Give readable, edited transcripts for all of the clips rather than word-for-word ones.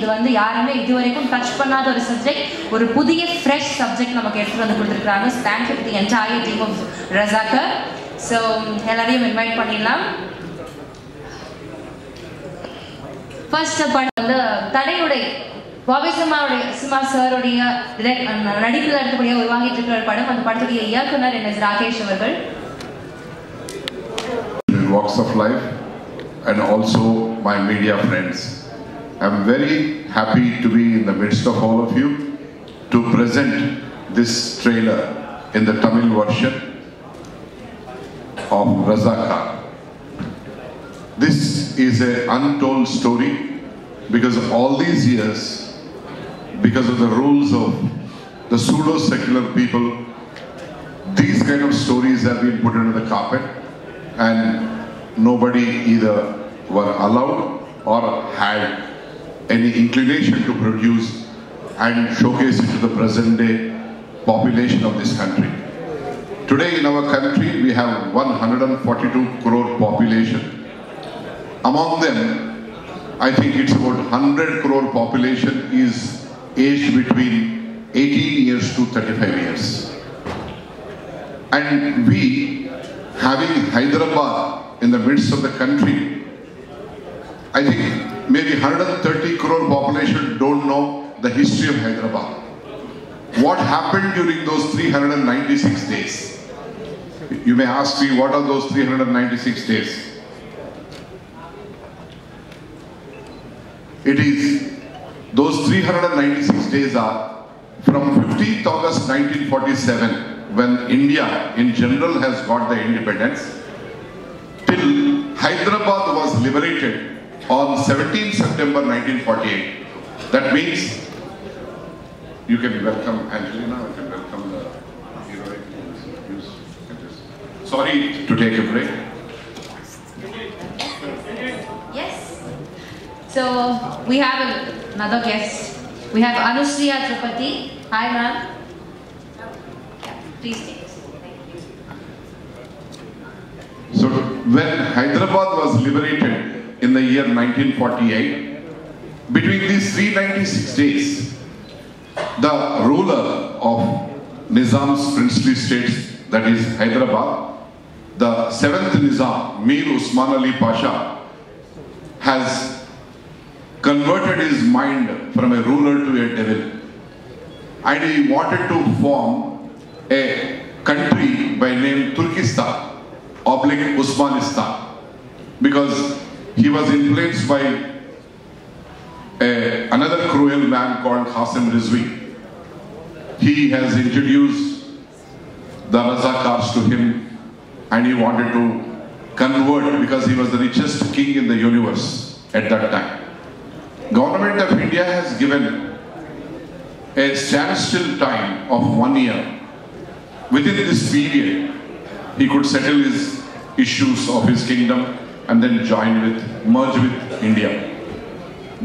இது வந்து யாருமே இதுவரைக்கும் டச் பண்ணாத ஒரு சப்ஜெக்ட், ஒரு புதிய ஃப்ரெஷ் சப்ஜெக்ட் நமக்கு எடுத்துட்டு வந்து கொடுத்துருக்காங்க. Thank you to the entire team of Razakar. So எல்லாரையும் இன்வைட் பண்ணிடலாம். ஃபர்ஸ்ட் படம் வந்து தடையுடை, பாபி சிம்மா சாருடைய நடிப்பில் அடுத்தபடியாக உருவாகிட்டு இருக்கிற படம். அந்த படத்துடைய இயக்குனர் என் ராகேஷ் அவர்கள். Walks of life and also my media friends, I'm very happy to be in the midst of all of you to present this trailer in the Tamil version of Razakar. This is an untold story because all these years, because of the rules of the pseudo-secular people, these kind of stories have been put under the carpet and nobody either were allowed or had any inclination to produce and showcase it to the present day population of this country. Today in our country we have 142 crore population. Among them, I think it's about 100 crore population is aged between 18 years to 35 years. And we, having Hyderabad in the midst of the country, I think maybe 130 crore population don't know the history of Hyderabad. What happened during those 396 days? You may ask me, what are those 396 days? It is, those 396 days are from 15th August 1947, when India in general has got the independence, till Hyderabad was liberated on 17th September 1948. That means, you can welcome Angelina, you can welcome the heroic. Sorry to take a break. Yes. So we have another guest. We have Anushriya Tripathi. Hi ma'am. Please take this. Thank you. So when Hyderabad was liberated in the year 1948, between these 396 days, the ruler of Nizam's princely states, that is Hyderabad, the 7th Nizam, Mir Usman Ali Pasha, has converted his mind from a ruler to a devil, and he wanted to form a country by name Turkistan / Usmanistan, because he was influenced by another cruel man called Qasim Rizvi. He has introduced the Razakars to him and he wanted to convert, because he was the richest king in the universe at that time. Government of India has given a standstill time of 1 year. Within this period, he could settle his issues of his kingdom and then merge with India.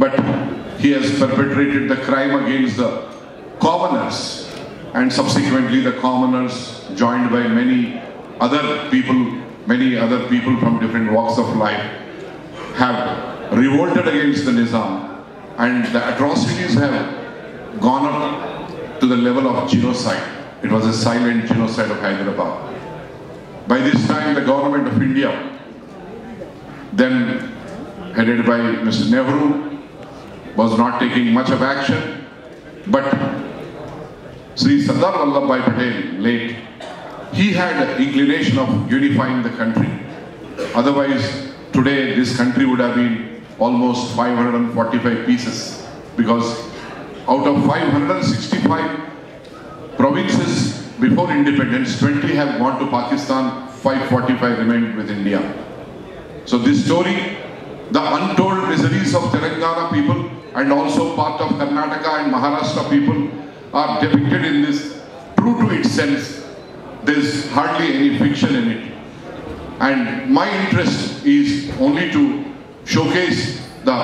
But he has perpetrated the crime against the commoners, and subsequently the commoners, joined by many other people from different walks of life, have revolted against the Nizam, and the atrocities have gone up to the level of genocide. It was a silent genocide of Hyderabad. By this time, the government of India, then headed by Mr. Nehru, was not taking much of action, but Sri Sardar Vallabhbhai Patel, late, he had an inclination of unifying the country. Otherwise, today this country would have been almost 545 pieces, because out of 565 provinces before independence, 20 have gone to Pakistan, 545 remained with India. So this story, the untold miseries of Telangana people and also part of Karnataka and Maharashtra people are depicted in this, true to its sense. There is hardly any fiction in it. And my interest is only to showcase the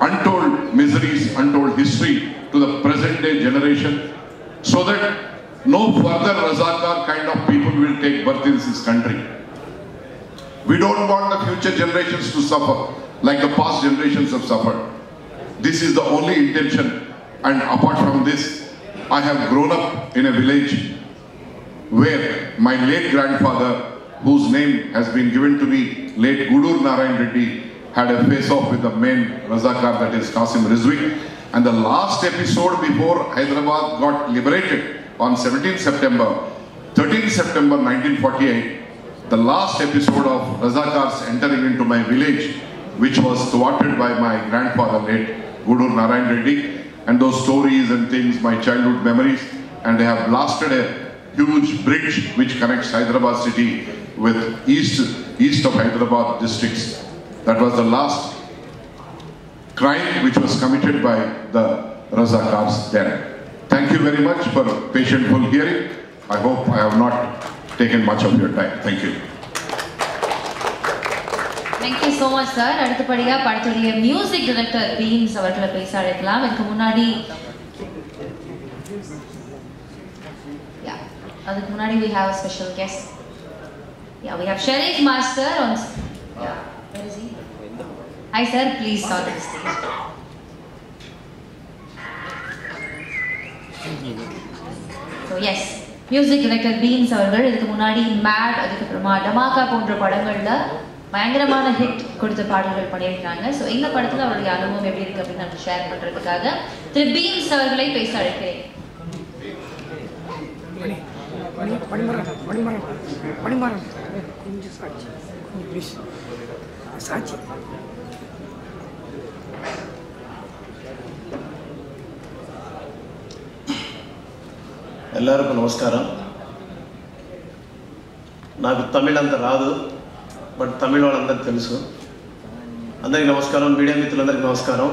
untold miseries, untold history to the present day generation, so that no further Razakar kind of people will take birth in this country. We don't want the future generations to suffer like the past generations have suffered. This is the only intention. And apart from this, I have grown up in a village where my late grandfather, whose name has been given to me, late Gudur Narayan Reddy, had a face-off with the main Razakar, that is Qasim Rizvi. And the last episode before Hyderabad got liberated on 17th September, 13th September 1948, the last episode of Razakars entering into my village, which was thwarted by my grandfather, late Gudur Narayan Reddy, and those stories and things, my childhood memories, and they have blasted a huge bridge which connects Hyderabad city with east of Hyderabad districts. That was the last crime which was committed by the Razakars then. Thank you very much for patientful hearing. I hope I have not taken much of your time. Thank you. Thank you so much, sir. அடுத்தபடியா படத்துடைய music director beams அவர்களை பேச அழைக்கலாம். இதுக்கு முன்னாடி we have a special guest. Yeah, we have Sharif Master on. Yeah, where is he? Hi sir, please start the stage. So yes, music director beams அவர்கள் இதுக்கு முன்னாடி மேட், அதுக்கப்புறமா டமாக்கா போன்ற படங்கள்ல பயங்கரமான ஹிட் கொடுத்த பாடல்கள் பண்ணியிருக்காங்க. ஸோ இந்த படத்தில் அவருடைய அனுபவம் எப்படி இருக்கு அப்படின்னு நான் ஷேர் பண்றதுக்காக திரு பீம்ஸ் அவர்களை பேச அழைக்கிறேன். எல்லாருக்கும் நமஸ்காரம். నాకు తమిళ అంత రాదు, బట్ తమిళ వాళ్ళందరికీ తెలుసు. అందరికీ నమస్కారం, మీడియా మిత్రులందరికీ నమస్కారం.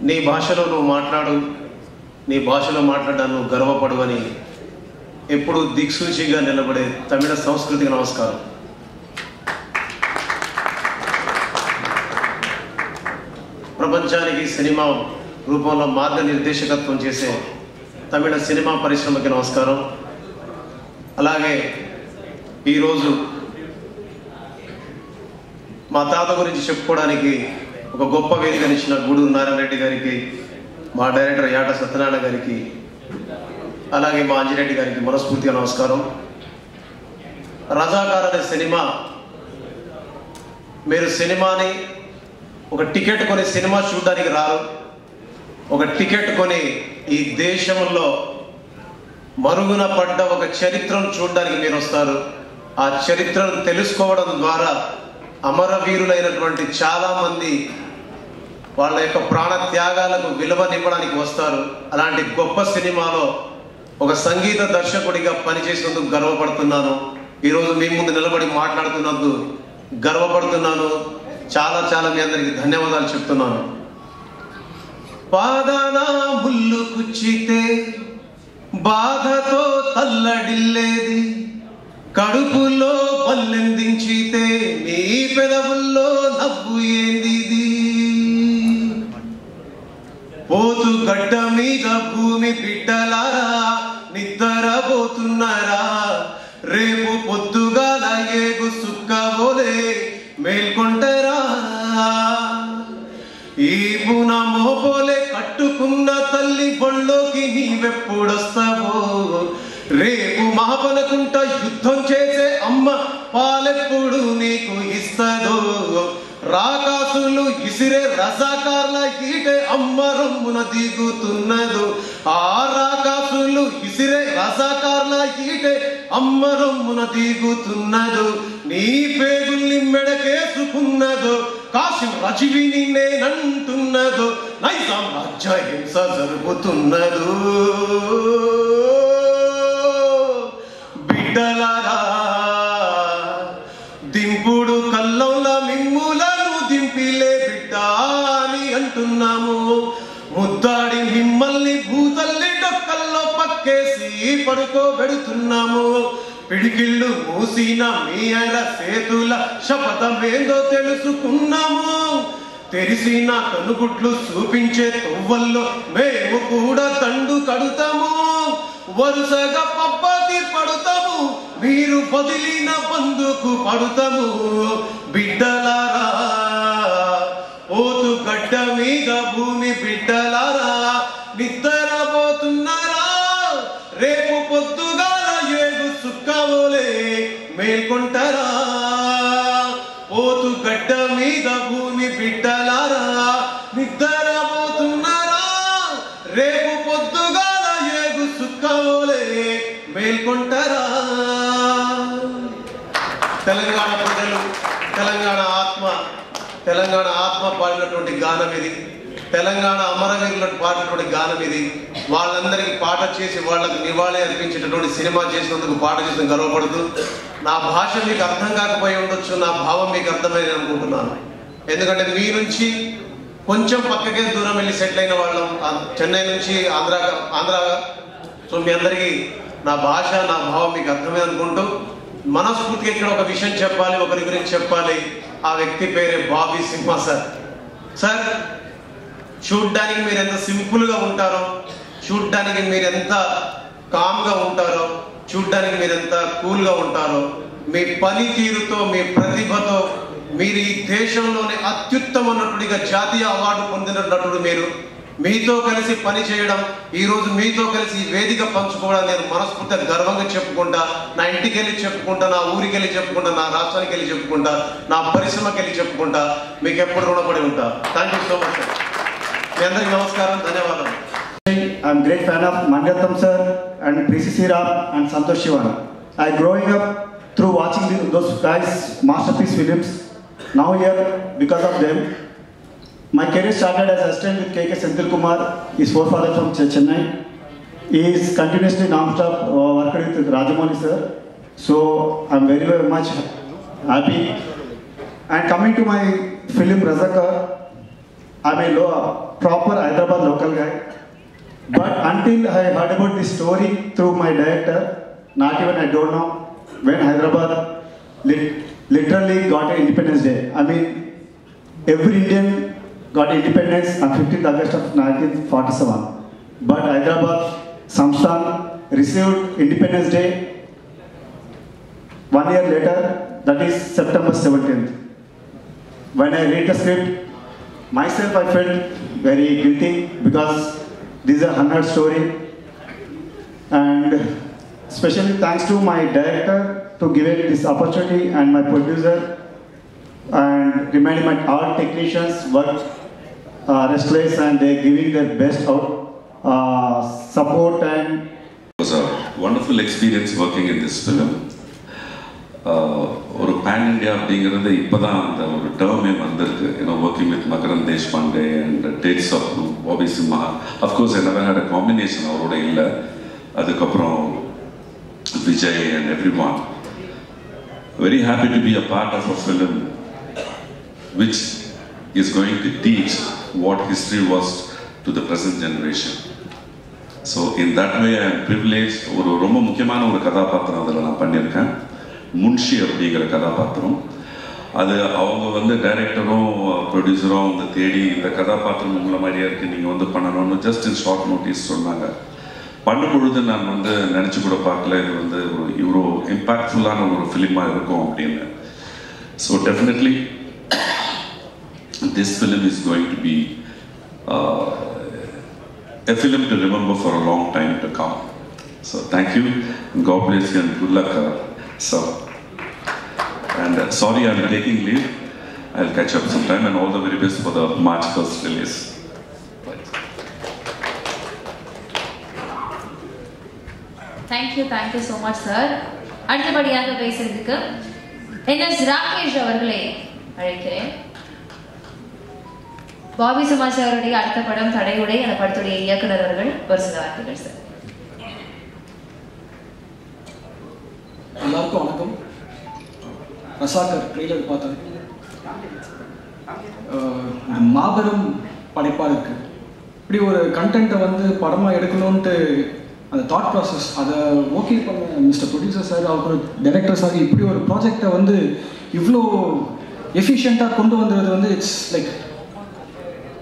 నీ భాషలో నువ్వు మాట్లాడు, నీ భాషలో మాట్లాడడానికి నువ్వు గర్వపడు అని ఎప్పుడు దిక్సూచిగా నిలబడే తమిళ సంస్కృతికి నమస్కారం. ప్రపంచానికి సినిమా రూపంలో మార్గనిర్దేశకత్వం చేసే తమిళ సినిమా పరిశ్రమకి నమస్కారం. అలాగే ఈరోజు మా తాత గురించి చెప్పుకోవడానికి ఒక గొప్ప వేదికనిచ్చిన గూడూరు నారాయణ రెడ్డి గారికి, మా డైరెక్టర్ యాట సత్యనారాయణ గారికి, అలాగే మా అంజిరెడ్డి గారికి మనస్ఫూర్తిగా నమస్కారం. రజాకార్ అనే సినిమా, మీరు సినిమాని ఒక టికెట్ కొని సినిమా చూడడానికి రారు, ఒక టికెట్ కొని ఈ దేశంలో మరుగున పడ్డ ఒక చరిత్రను చూడడానికి మీరు వస్తారు. ఆ చరిత్రను తెలుసుకోవడం ద్వారా అమరవీరులైనటువంటి చాలామంది వాళ్ళ యొక్క ప్రాణ త్యాగాలకు విలువనివ్వడానికి వస్తారు. అలాంటి గొప్ప సినిమాలో ఒక సంగీత దర్శకుడిగా పనిచేసినందుకు గర్వపడుతున్నాను. ఈరోజు మీ ముందు నిలబడి మాట్లాడుతున్నందుకు గర్వపడుతున్నాను. చాలా చాలా మీ అందరికీ ధన్యవాదాలు చెప్తున్నాను. పాదాన ముళ్ళు కుచ్చితే బాధతో తల్లడిల్లేది, కడుపులో పల్లెందించితే నీ పెదవుల్లో నవ్వు ఏందిది, పోతు గడ్డ మీద భూమి బిడ్డలారా నిద్రపోతున్నారా, రేపు పొద్దుగాల ఏగు సుక్కబోలే మేల్కొంటరా, ఈ పున మోపోలే కట్టుకున్న తల్లి బొళ్ళోకి నీవెప్పుడొస్తావో, రేపు మాపనకుంట యుద్ధం చేసే అమ్మ పాలెప్పుడు నీకు ఇస్తదో, రాకాసులు ఇసిరే రజాకార్ల ఈటే అమ్మ రొమ్మున దిగుతున్నదో, ఆ రాకాసులు ఇసిరే రజాకార్ల ఈటే అమ్మ రొమ్మున దిగుతున్నదో, నీ పేగుల్ని మెడకేసుకున్నదో, కాసిం రజివిని నేనంటున్నదో, నైజాం రాజ్య హింస జరుగుతున్నదో. బిడ్డలారా దింపుడు కల్లంలా మిమ్ములను దింపిలే బిడ్డ అని అంటున్నాము. ముద్దాడి మిమ్మల్ని భూతల్లి డొక్కల్లో పక్కేసి పడుకోబెడుతున్నాము. పిడికిళ్ళు మూసిన మీ అర సేతుల శపథమేందో తెలుసుకున్నాము. తెరిసిన కనుగుడ్లు చూపించే తొవ్వల్లో మేము కూడా దండు కడుతాము. వరుసగా పబ్బతి పడుతాము, మీరు బదిలిన బందుకు పడుతాము. బిడ్డలారా గడ్డ మీద భూమి బిడ్డలారా నిద్రపోతున్నారా రేపు పొద్దుగాల ఏగు సుక్కవోలే మేల్కొంటారా పోతు గడ్డ మీద భూమి బిడ్డలారా నిద్రపోతున్నారా రేపు పొద్దుగాల ఏగు సుక్కవోలే మేల్కొంటారా తెలంగాణ ప్రజలు తెలంగాణ ఆత్మ పాడినటువంటి గానం ఇది తెలంగాణ అమరవీరులకు పాడినటువంటి గానం ఇది వాళ్ళందరికీ పాట చేసి వాళ్ళకు నివాళి అర్పించేటటువంటి సినిమా చేసినందుకు పాట చేసిన గర్వపడుతూ నా భాష మీకు అర్థం కాకపోయి ఉండొచ్చు నా భావం మీకు అర్థమైంది అనుకుంటున్నాను ఎందుకంటే మీ నుంచి కొంచెం పక్కకే దూరం వెళ్ళి సెటిల్ అయిన వాళ్ళం చెన్నై నుంచి ఆంధ్ర సో మీ అందరికీ నా భాష నా భావం మీకు అర్థమైంది అనుకుంటూ మనస్ఫూర్తిగా ఇక్కడ ఒక విషయం చెప్పాలి ఒకరి గురించి చెప్పాలి ఆ వ్యక్తి పేరే బాబీ సింహ సార్ చూడ్డానికి మీరు ఎంత సింపుల్గా ఉంటారో చూడ్డానికి మీరు ఎంత కామ్గా ఉంటారో చూడ్డానికి మీరు ఎంత కూల్గా ఉంటారో మీ పనితీరుతో మీ ప్రతిభతో మీరు ఈ దేశంలోనే అత్యుత్తమైనటువంటిగా జాతీయ అవార్డు పొందిన నటుడు మీరు మీతో కలిసి పని చేయడం ఈరోజు మీతో కలిసి వేదిక పంచుకోవడం నేను మనస్ఫూర్తిగా గర్వంగా చెప్పుకుంటా నా ఇంటికి వెళ్ళి చెప్పుకుంటా నా ఊరికి వెళ్ళి చెప్పుకుంటా నా రాష్ట్రానికి వెళ్ళి చెప్పుకుంటా నా పరిశ్రమకి వెళ్ళి చెప్పుకుంటా మీకు ఎప్పుడు రుణపడి ఉంటా థ్యాంక్ యూ సో మచ్ మీ అందరికీ నమస్కారం ధన్యవాదాలు I'm a great fan of Maniratnam sir and Prisi Sriram and Santosh Sivan. I growing up through watching those guys' masterpiece films. Now here because of them. My career started as assistant with K.K. Senthil Kumar, his forefather from Chennai. He is continuously non-stop working with Rajamouli sir. So I'm very, very much happy. And coming to my film Razakar, I'm a proper Hyderabad local guy. But until I heard about this story through my director, not even I don't know when Hyderabad literally got an Independence Day. I mean, every Indian got independence on 15th August of 1947. But Hyderabad, Samsthan received Independence Day 1 year later, that is September 17th. When I read the script, myself I felt very guilty because this is a unheard story. And especially thanks to my director to giving this opportunity and my producer and reminding my art technicians work restless and they're giving their best out support and it was a wonderful experience working in this film. ஒரு pan India அப்படிங்கிறது இப்போதான் அந்த ஒரு டேர்மே வந்திருக்கு working with Makaran Deshpande and Dates of Bobby Simha. Of course I never had a combination அவரோட இல்லை அதுக்கப்புறம் Vijay and everyone. Very happy to be a part of a film which is going to teach what history was to the present generation. So in that way I am privileged. ஒரு ரொம்ப முக்கியமான ஒரு கதாபாத்திரம் அதில் நான் பண்ணியிருக்கேன் முன்ஷி அப்படிங்கிற கதாபாத்திரம் அது அவங்க டைரக்டரும் ப்ரொடியூசரும் அவங்க தேடி இந்த கதாபாத்திரம் உங்களை மாதிரியா இருக்குது நீங்கள் பண்ணணும்னு ஜஸ்ட் இன் ஷார்ட் நோட்டீஸ் சொன்னாங்க பண்ணும் பொழுது நான் நினச்சி கூட பார்க்கல இது ஒரு இவ்வளோ இம்பேக்ட்ஃபுல்லான ஒரு ஃபிலிமாக இருக்கும் அப்படின்னு so definitely this film is going to be a film to remember for a long time to come. So thank you and God bless you and good luck sir. And sorry I'm taking leave. I'll catch up sometime and all the very best for the March 1st release. Right. Thank you so much sir. அடுத்தபடியாக பேசுறதுக்கு NS Rakesh அவர்களை அழைக்கிறேன். Bobby Simha சாருடைய அடுத்த படம் தடையுடை அந்த படத்துடைய இயக்குனர் அவர்கள் ஒரு சில வார்த்தைகள் சார். எல்லாருக்கும் வணக்கம். ரசாக்கர் ட்ரெய்லர் பார்த்தேன். மாபெரும் படைப்பாக இருக்கு. இப்படி ஒரு கண்டென்ட்டை படமாக எடுக்கணும்ன்ட்டு அந்த தாட் ப்ராசஸ் அதை ஓகே பண்ண மிஸ்டர் ப்ரொடியூசர் சார் அவர் டைரக்டர் சார் இப்படி ஒரு ப்ராஜெக்டை இவ்வளோ எஃபிஷியண்ட்டாக கொண்டு வந்தது it's like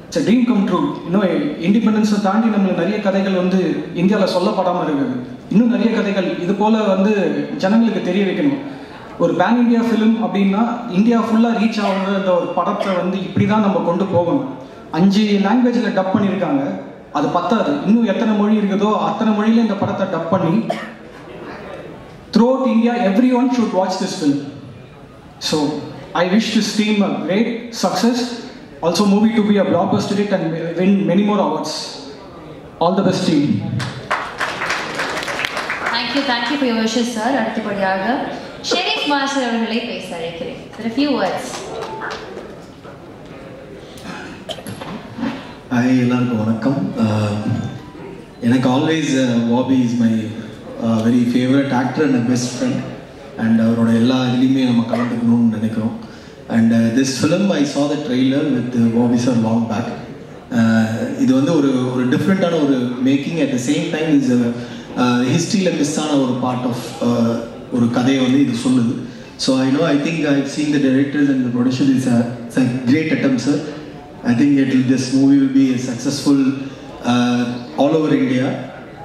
it's dream come true. இன்னும் இண்டிபெண்டன்ஸை தாண்டி நம்மளுக்கு நிறைய கதைகள் இந்தியாவில் சொல்லப்படாமல் இருக்குது. இன்னும் நிறைய கதைகள் இது போல் ஜனங்களுக்கு தெரிய வைக்கணும். ஒரு பேன் இந்தியா ஃபிலிம் அப்படின்னா இந்தியா ஃபுல்லாக ரீச் ஆகுற இந்த ஒரு படத்தை வந்து இப்படி தான் நம்ம கொண்டு போகணும். 5 லாங்குவேஜில் டப் பண்ணியிருக்காங்க, அது பத்தாது. இன்னும் எத்தனை மொழி இருக்குதோ அத்தனை மொழியில இந்த படத்தை டப் பண்ணி throughout India everyone should watch this film. So I wish this team a great success. Also movie to be a blockbuster hit and win many more awards. All the best team. Thank you for your wishes, sir. அடுத்தபடியாக Sharif master அவர்களை பேச அழைக்கிறேன். A few words. Hi, எல்லாருக்கும் வணக்கம். எனக்கு always Bobby is my very favourite actor and best friend. And அவரோட எல்லா இதுலேயுமே நம்ம கலந்துக்கணும்னு நினைக்கிறோம். And this film I saw the trailer with Bobby sir long back. இது வந்து ஒரு டிஃப்ரெண்ட்டான ஒரு making. At the same time is ஹிஸ்ட்ரியில் மிஸ் ஆன ஒரு பார்ட் ஆஃப் ஒரு கதையை வந்து இது சொல்லுது. So I think I seen the directors and the production is a great attempt, sir. I think this movie will be successful all over India,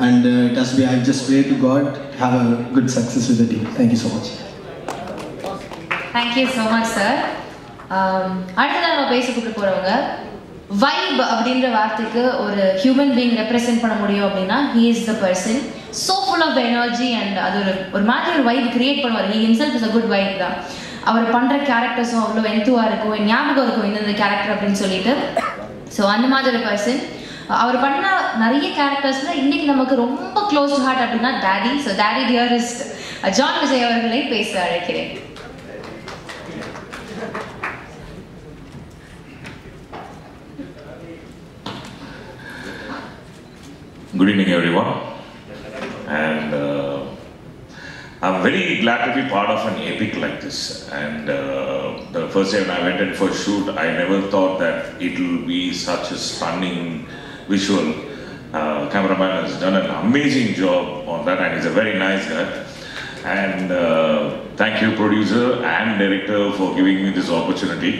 and it has to be. I just pray to God have a good success with the team. Thank you so much. Thank you so much, sir. அடுத்ததாக நம்ம பேசிக்கிட்டு போறவங்க vibe அப்படின்ற வார்த்தைக்கு ஒரு human being represent பண்ண முடியும் அப்படின்னா he is the person so full of energy and அது ஒரு மாதிரி ஒரு வைப் கிரியேட் பண்ணுவார். he himself is a good vibe தான். அவர் பண்ணுற கேரக்டர்ஸும் அவ்வளோ எந்துவாக இருக்கும், ஞாபகம் இருக்கும் இந்த கேரக்டர் அப்படின்னு சொல்லிட்டு. ஸோ அந்த மாதிரி ஒரு பர்சன். அவர் பண்ண நிறைய கேரக்டர்ஸில் இன்னைக்கு நமக்கு ரொம்ப க்ளோஸ் டு ஹார்ட் அப்படின்னா daddy. So daddy dearest John Vijay அவர்களை பேச அழைக்கிறேன். Good evening, everyone. And I'm very glad to be part of an epic like this. And the first day when I went in for a shoot, I never thought that it will be such a stunning visual. Cameraman has done an amazing job on that, and he's a very nice guy. And thank you, producer and director, for giving me this opportunity.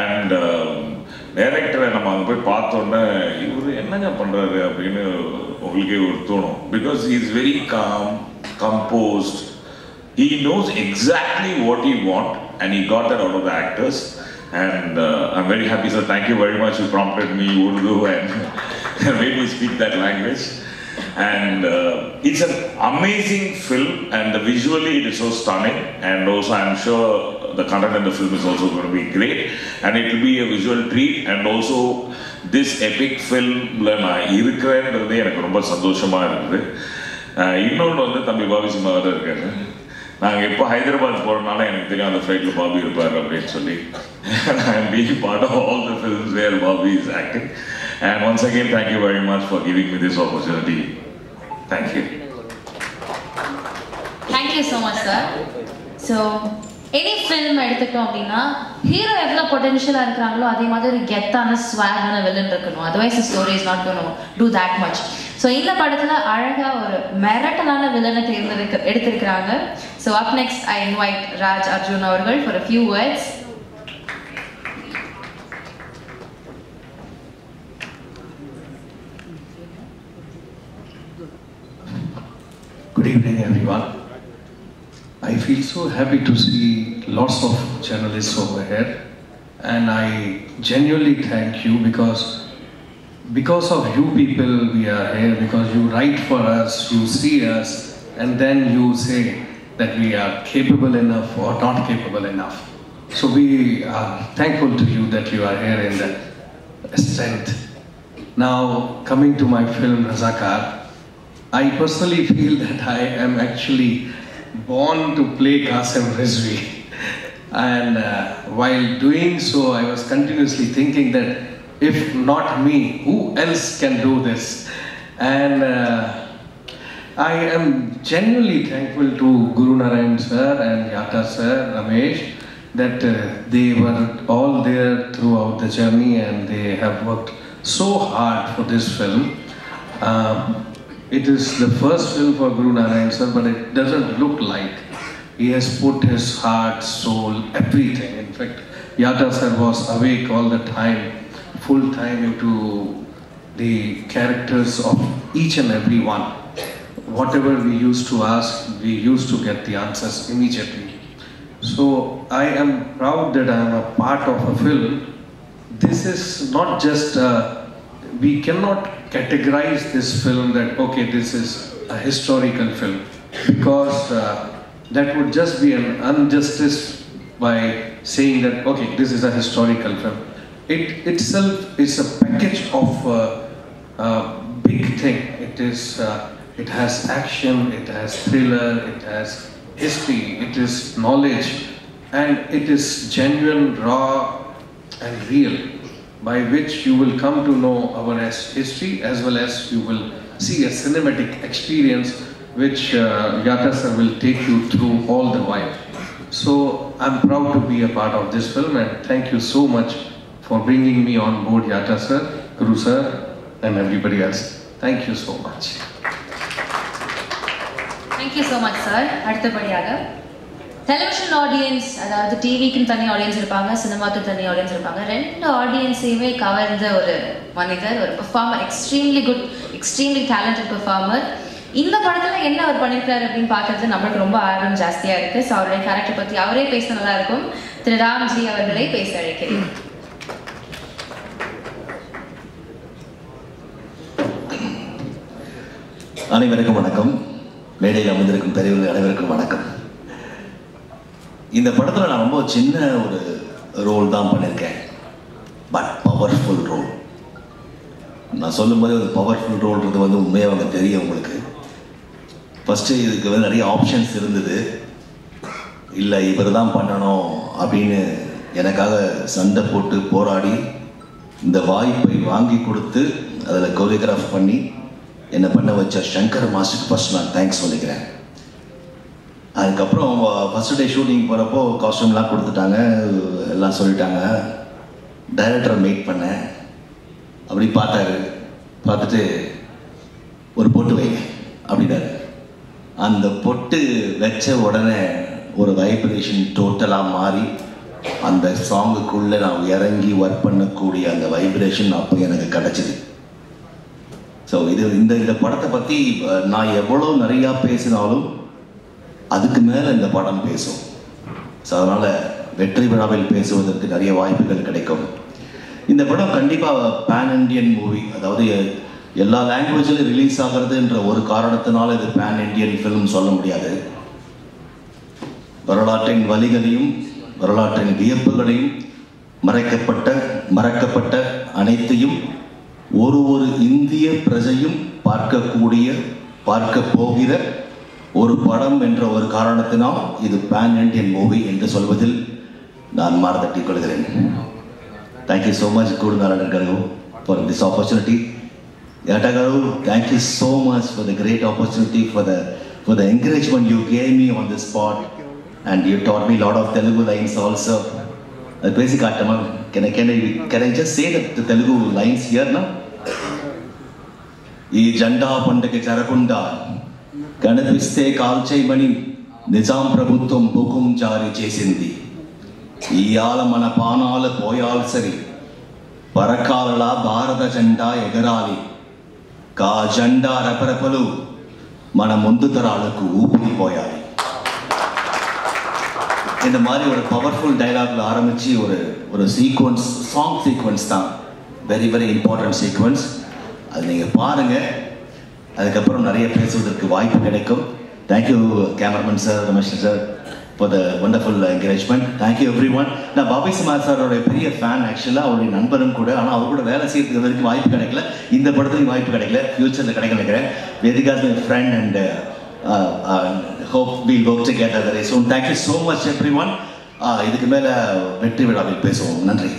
And டைரக்டரை நம்ம அங்கே போய் பார்த்தோன்னே இவர் என்னங்க பண்ணுறாரு அப்படின்னு உங்களுக்கே ஒரு தோணும். Because he is very calm, composed. He knows exactly what he want and he got that out of the actors. And I'm very happy sir. Thank you very much. You prompted me Urdu and made me speak that language. And it's an amazing film, and visually it is so stunning, and also I'm sure the content in the film is also going to be great, and it will be a visual treat. And also this epic film la na irukkrendradhe enakku romba sandoshama irukku. இன்னொன்று வந்து தம்பி Bobby Simha வேறு இருக்காரு. நாங்கள் இப்போ ஹைதராபாத் போகிறனால எனக்கு தெரியும் அந்த ஃப்ளைட்டில் பாபி இருப்பார் அப்படின்னு சொல்லி. I am being part of all the films where Bobby is acting. And once again, thank you very much for giving me this opportunity. Thank you. Thank you so much, sir. So, any film எடுத்துட்டோம் அப்படின்னா hero எவ்வளோ பொட்டென்ஷியலாக இருக்கிறாங்களோ அதே மாதிரி ஒரு கெத்தான ஸ்வாகான villain இருக்கணும். Otherwise story is not gonna do that much. So இந்த படத்தில் அழகாக ஒரு மிரட்டலான வில்லனை எடுத்திருக்கிறாங்க. So up next I invite Raj Arjun அவர்கள் for a few words. Good evening, everyone. I feel so happy to see lots of journalists over here, and I genuinely thank you because of you people we are here, because you write for us, you see us, and then you say that we are capable enough or not capable enough. So we are thankful to you that you are here in that strength. Now, coming to my film Razakar, I personally feel that I am actually born to play Qasim Rizvi. And while doing so, I was continuously thinking that if not me, who else can do this? And I am genuinely thankful to Guru Narayan sir and Yata sir, Ramesh, that they were all there throughout the journey, and they have worked so hard for this film. It is the first film for Guru Narayan sir, but it doesn't look like. He has put his heart, soul, everything. In fact, Yata sir was awake all the time, full time into the characters of each and every one. Whatever we used to ask, we used to get the answers immediately. So I am proud that I am a part of a film. This is not just, we cannot categorize this film that, okay, this is a historical film, because that would just be an injustice by saying that, okay, this is a historical film. It itself is a package of big thing. It has action, it has thriller, it has history, it is knowledge, and it is genuine, raw and real, by which you will come to know our history as well as you will see a cinematic experience which Yata sir will take you through all the while. So I'm proud to be a part of this film, and thank you so much for bringing me on board, Yata sir, Guru sir and everybody else. Thank you so much. Thank you so much, sir. அடுத்தபடியாக television audience, அதாவது டிவிக்கு தனி audience இருப்பாங்க, சினிமாக்கு தனி audience இருப்பாங்க. ரெண்டு ஆடியன்ஸையுமே கவர்ந்த ஒரு மனிதர், ஒரு performer, extremely good, extremely talented performer. இந்த படத்துல என்ன அவர் பண்ணிருக்காரு அப்படின்னு பார்க்கறது நம்மளுக்கு ரொம்ப ஆர்வம் ஜாஸ்தியா இருக்கு. ஸோ அவருடைய கேரக்டர் பத்தி அவரே பேச நல்லா இருக்கும். திரு ராம்ஜி அவர்களை பேச அழைக்கிறேன். அனைவருக்கும் வணக்கம். மேடையில் அமர்ந்திருக்கும் பெரியவர்கள் அனைவருக்கும் வணக்கம். இந்த படத்தில் நான் ரொம்ப சின்ன ஒரு ரோல் தான் பண்ணியிருக்கேன், பட் பவர்ஃபுல் ரோல். நான் சொல்லும்போது ஒரு பவர்ஃபுல் ரோல்ன்றது உண்மையாக அவங்க தெரியும் உங்களுக்கு. ஃபஸ்ட்டு இதுக்கு நிறைய ஆப்ஷன்ஸ் இருந்தது. இல்லை இவர் தான் பண்ணணும் அப்படின்னு எனக்காக சண்டை போட்டு போராடி இந்த வாய்ப்பை வாங்கி கொடுத்து அதில் கோரியோகிராஃப் பண்ணி என்னை பண்ண வச்ச சங்கர் மாஸ்டருக்கு ஃபஸ்ட் நான் தேங்க்ஸ் சொல்லிக்கிறேன். அதுக்கப்புறம் ஃபஸ்ட் டே ஷூட்டிங் போகிறப்போ காஸ்டியூம்லாம் கொடுத்துட்டாங்க, எல்லாம் சொல்லிட்டாங்க. டைரக்டரை மீட் பண்ணேன். அப்படி பார்த்துட்டு ஒரு பொட்டு வைங்க அப்படின்னாரு. அந்த பொட்டு வச்ச உடனே ஒரு வைப்ரேஷன் டோட்டலாக மாறி அந்த சாங்குக்குள்ளே நான் இறங்கி ஒர்க் பண்ணக்கூடிய அந்த வைப்ரேஷன் அப்போ எனக்கு கிடச்சிது. ஸோ இந்த படத்தை பற்றி நான் எவ்வளோ நிறையா பேசினாலும் அதுக்கு மேலே இந்த படம் பேசும். ஸோ அதனால் வெற்றி விழாவில் பேசுவதற்கு நிறைய வாய்ப்புகள் கிடைக்கும். இந்த படம் கண்டிப்பாக பேன் இண்டியன் மூவி, அதாவது எல்லா லாங்குவேஜிலும் ரிலீஸ் ஆகிறதுன்ற ஒரு காரணத்தினால இது பேன் இண்டியன் ஃபிலிம் சொல்ல முடியாது. வரலாற்றின் வலிகளையும் வரலாற்றின் வியப்புகளையும் மறக்கப்பட்ட அனைத்தையும் ஒரு இந்திய பிரஜையும் பார்க்க போகிற ஒரு படம் என்ற ஒரு காரணத்தினால் இது பேன் இண்டியன் மூவி என்று சொல்வதில் நான் மாறுதட்டிக் கொள்கிறேன். Thank you so much Guru Narayanan garu for this opportunity. Yata garu, thank you so much for the great opportunity, for the encouragement you gave me on this spot, and you taught me a lot of Telugu lines also. Basic Atama, can I just say the Telugu lines here now? ఈ జెండా పండగ జరగకుండా కనిపిస్తే కాల్చేయమని నిజాం ప్రభుత్వం హుకుం జారీ చేసింది. ఇయాల మన పానాలు పోయాల్సరి పరకాలలా భారత జెండా ఎగరాలి. కా జెండా రెపరెపలు మన ముందు తరాలకు ఊపిరిపోయాలి. இந்த மாதிரி ஒரு பவர்ஃபுல் டைலாக்ல ஆரம்பிச்சு ஒரு சீக்வன்ஸ், சாங் சீக்வன்ஸ் தான், வெரி வெரி இம்பார்ட்டன்ட் சீக்வன்ஸ். அது நீங்கள் பாருங்கள், அதுக்கப்புறம் நிறைய பேசுவதற்கு வாய்ப்பு கிடைக்கும். Thank you cameraman sir, Ramesh sir, for the wonderful encouragement. Thank you every one. நான் பாபி சிமார் சாரோடைய பெரிய ஃபேன், ஆக்சுவலாக அவருடைய நண்பரும் கூட. ஆனால் அவர் கூட வேலை செய்யறதுக்கு வரைக்கும் வாய்ப்பு கிடைக்கல, இந்த படத்துலையும் வாய்ப்பு கிடைக்கல, ஃபியூச்சரில் கிடைக்க நினைக்கிறேன். Vedika's my friend and hope we'll work together very soon. Thank you so much everyone. இதுக்கு மேல வெற்றி விழாவில் பேசுவோம். நன்றி.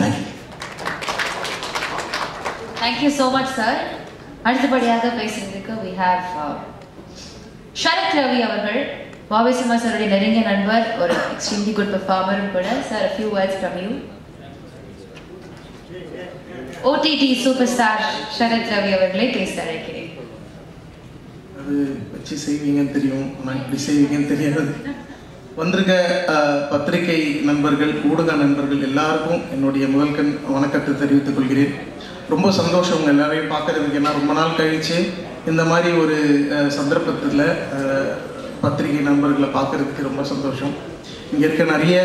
Thank you so much sir. அடுத்தபடியாக பேசுறதுக்கு we have ஷரத் ரவி அவர்கள், பாபி சிமார் சாருடைய நெருங்கிய நண்பர், ஒரு extremely good performer கூட. Sir, a few words from you. OTT superstar Sharad Ravi அவர்களை பேச அழைக்கிறேன். அது வச்சு செய்வீங்கன்னு தெரியும், ஆனால் இப்படி செய்வீங்கன்னு தெரியாது. வந்திருக்க பத்திரிகை நண்பர்கள், ஊடக நண்பர்கள் எல்லாருக்கும் என்னுடைய முதல்கண் வணக்கத்தை தெரிவித்துக் கொள்கிறேன். ரொம்ப சந்தோஷம் உங்கள் எல்லாரையும் பார்க்கறதுக்கு. ஏன்னா ரொம்ப நாள் கழித்து இந்த மாதிரி ஒரு சந்தர்ப்பத்தில் பத்திரிகை நண்பர்களை பார்க்கறதுக்கு ரொம்ப சந்தோஷம். இங்கே இருக்க நிறைய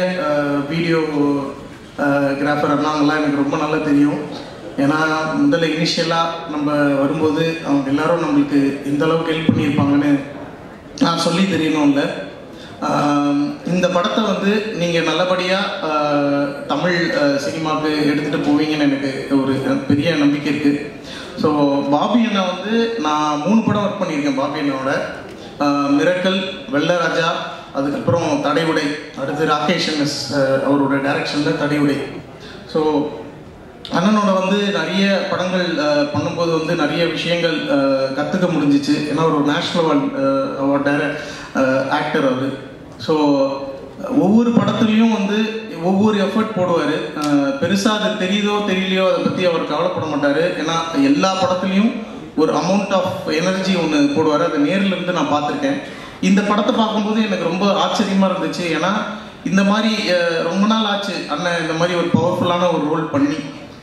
வீடியோ கிராஃபர் அண்ணாங்கெல்லாம் எனக்கு ரொம்ப நல்லா தெரியும். ஏன்னா முதல்ல இனிஷியலாக நம்ம வரும்போது அவங்க எல்லாரும் நம்மளுக்கு எந்த அளவுக்கு ஹெல்ப் பண்ணியிருப்பாங்கன்னு நான் சொல்லி தெரியணும் இல்லை. இந்த படத்தை வந்து நீங்கள் நல்லபடியாக தமிழ் சினிமாவுக்கு எடுத்துகிட்டு போவீங்கன்னு எனக்கு ஒரு பெரிய நம்பிக்கை இருக்குது. ஸோ பாபி அண்ணா வந்து நான் 3 படம் ஒர்க் பண்ணியிருக்கேன் பாபி அண்ணாவோட. மிரக்கல், வெள்ளராஜா, அதுக்கப்புறம் தடையுடை, அடுத்து ராகேஷ் என்எஸ் அவரோட டைரக்ஷனில் தடையுடை. ஸோ அண்ணனோட வந்து நிறைய படங்கள் பண்ணும்போது வந்து நிறைய விஷயங்கள் கற்றுக்க முடிஞ்சிச்சு. ஏன்னா ஒரு நேஷ்னல் அவார்ட் ஆக்டர் அவர். ஸோ ஒவ்வொரு படத்துலேயும் வந்து ஒவ்வொரு எஃபர்ட் போடுவார். பெருசாக அது தெரியுதோ தெரியலையோ அதை பற்றி அவர் கவலைப்பட மாட்டார். ஏன்னா எல்லா படத்துலேயும் ஒரு அமௌண்ட் ஆஃப் எனர்ஜி ஒன்று போடுவார். அதை நேரில் இருந்து நான் பார்த்துருக்கேன். இந்த படத்தை பார்க்கும்போது எனக்கு ரொம்ப ஆச்சரியமாக இருந்துச்சு. ஏன்னா இந்த மாதிரி ரொம்ப நாள் ஆச்சு அண்ணன் இந்த மாதிரி ஒரு பவர்ஃபுல்லான ஒரு ரோல் பண்ணி.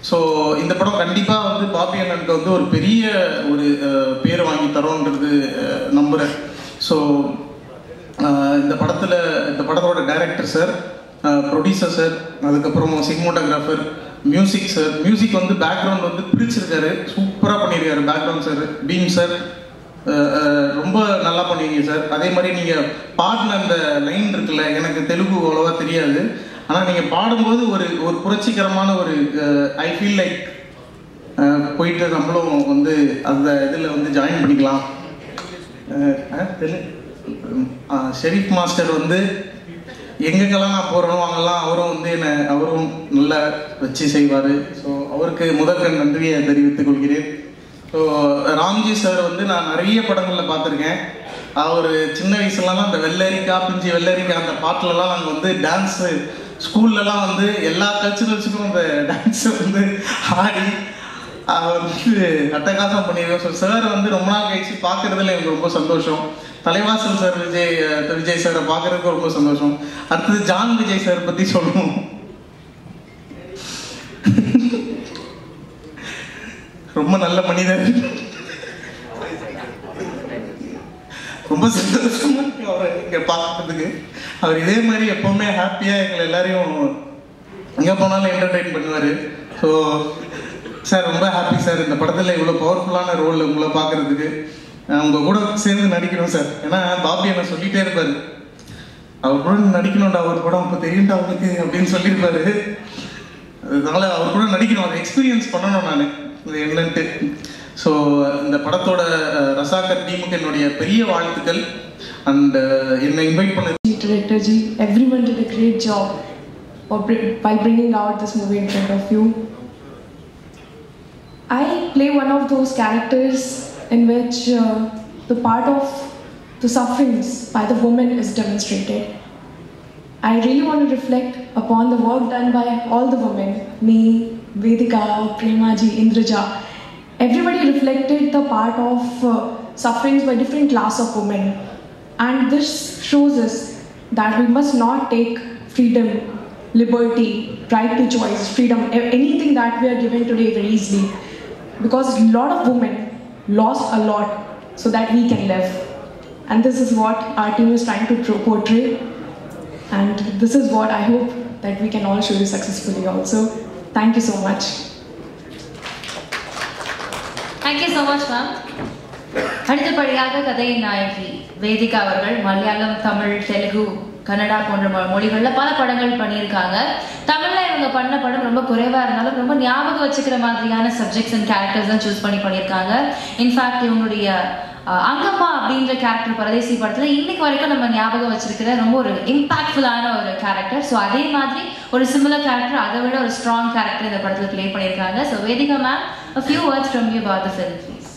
ஸோ இந்த படம் கண்டிப்பாக வந்து பாபி அண்ணனுக்கு வந்து ஒரு பெரிய ஒரு பேர் வாங்கி தரோன்றது நம்புகிறேன். ஸோ இந்த படத்தோட டைரக்டர் சார், ப்ரொடியூசர் சார், அதுக்கப்புறம் சினிமோட்டோகிராஃபர், மியூசிக் சார். மியூசிக் வந்து பேக்ரவுண்ட் வந்து பிரிச்சிருக்காரு, சூப்பராக பண்ணியிருக்காரு பேக்ரவுண்ட் சார். பீம் சார் ரொம்ப நல்லா பண்ணுவீங்க சார். அதே மாதிரி நீங்கள் பாடின அந்த லைன் இருக்குல்ல, எனக்கு தெலுங்கு அவ்வளோவா தெரியாது, ஆனால் நீங்கள் பாடும்போது ஒரு புரட்சிகரமான ஒரு ஐ ஃபீல் லைக் போயிட்டு நம்மளும் வந்து அந்த இதில் வந்து ஜாயின் பண்ணிக்கலாம். ஷெரீப் மாஸ்டர் வந்து எங்கெங்கெல்லாம் நான் போகிறேனோ அங்கெல்லாம் அவரும் நல்லா வச்சு செய்வார். ஸோ அவருக்கு முதற்கண் நன்றியை தெரிவித்துக் கொள்கிறேன். ஸோ ராம்ஜி சார் வந்து நான் நிறைய படங்களில் பார்த்துருக்கேன். அவர் சின்ன வயசுலலாம் அந்த வெள்ளரிக்கா பிஞ்சி வெள்ளரிக்கா அந்த பாட்டிலலாம் நாங்கள் வந்து டான்ஸு ஸ்கூல்லலாம் வந்து எல்லா கல்ச்சுரல்ஸுக்கும் அந்த டான்ஸை வந்து ஆடி அவர் வந்து அட்டகாசம் பண்ணியிருக்கோம். ஸோ சார் வந்து ரொம்ப நாள் கழிச்சு பார்க்குறதுல எனக்கு ரொம்ப சந்தோஷம். தலைவாசல் சார் விஜய் சாரை பார்க்குறதுக்கு ரொம்ப சந்தோஷம். அடுத்தது ஜான் விஜய் சார் பற்றி சொல்லணும். ரொம்ப நல்ல மனிதர், ரொம்ப சந்தோஷமா இருக்கு அவரை இங்கே பார்க்கறதுக்கு. அவர் இதே மாதிரி எப்பவுமே ஹாப்பியாக எங்களை எல்லாரையும் எங்கே போனாலும் என்டர்டெயின் பண்ணுவார். ஸோ சார் ரொம்ப ஹாப்பி சார், இந்த படத்தில் இவ்வளோ பவர்ஃபுல்லான ரோல் உங்களை பார்க்குறதுக்கு. உங்கள் கூட சேர்ந்து நடிக்கணும் சார். ஏன்னா பாபி என்ன சொல்லிகிட்டே இருப்பார், அவர் கூட நடிக்கணும்டா, அவர் படம் இப்போ தெரியும்டா அவனுக்கு அப்படின்னு சொல்லியிருப்பாரு. அதனால அவர் கூட நடிக்கணும், அதை எக்ஸ்பீரியன்ஸ் பண்ணணும் நான் இது என்னன்ட்டு. ஸோ இந்த படத்தோட ரசாகர் டீமுக்கு என்னுடைய பெரிய வாழ்த்துக்கள். அண்ட் என்னை இன்வைட் பண்ண Director Ji, everyone did a great job by bringing out this movie in front of you. I play one of those characters in which the part of the sufferings by the woman is demonstrated. I really want to reflect upon the work done by all the women, me, Vedika, Prema Ji, Indraja. Everybody reflected the part of sufferings by different class of women. And this shows us that we must not take freedom, liberty, right to choice, freedom, anything that we are given today very easily. Because a lot of women lost a lot so that we can live. And this is what our team is trying to portray. And this is what I hope that we can all show you successfully also. Thank you so much. Thank you so much, ma'am. அடுத்தபடியாக கதையின் நாயகி வேதிகா அவர்கள் மலையாளம், தமிழ், தெலுங்கு, கன்னடா போன்ற மொழிகளில் பல படங்கள் பண்ணியிருக்காங்க. தமிழில் இவங்க பண்ண படம் ரொம்ப குறைவாக இருந்தாலும் ரொம்ப ஞாபகம் வச்சுக்கிற மாதிரியான சப்ஜெக்ட்ஸ் அண்ட் கேரக்டர்ஸ் தான் சூஸ் பண்ணி பண்ணியிருக்காங்க. இன்ஃபேக்ட் இவங்களுடைய அங்கம்மா அப்படின்ற கேரக்டர் பரதேசி படத்தில் இன்னைக்கு வரைக்கும் நம்ம ஞாபகம் வச்சிருக்கிற ரொம்ப ஒரு இம்பாக்ட்ஃபுல்லான ஒரு கேரக்டர். ஸோ அதே மாதிரி ஒரு சிமிலர் கேரக்டர், அதை விட ஒரு ஸ்ட்ராங் கேரக்டர் இந்த படத்தில் ப்ளே பண்ணியிருக்காங்க. So Vedhika ma'am, a few words from you about the film, please.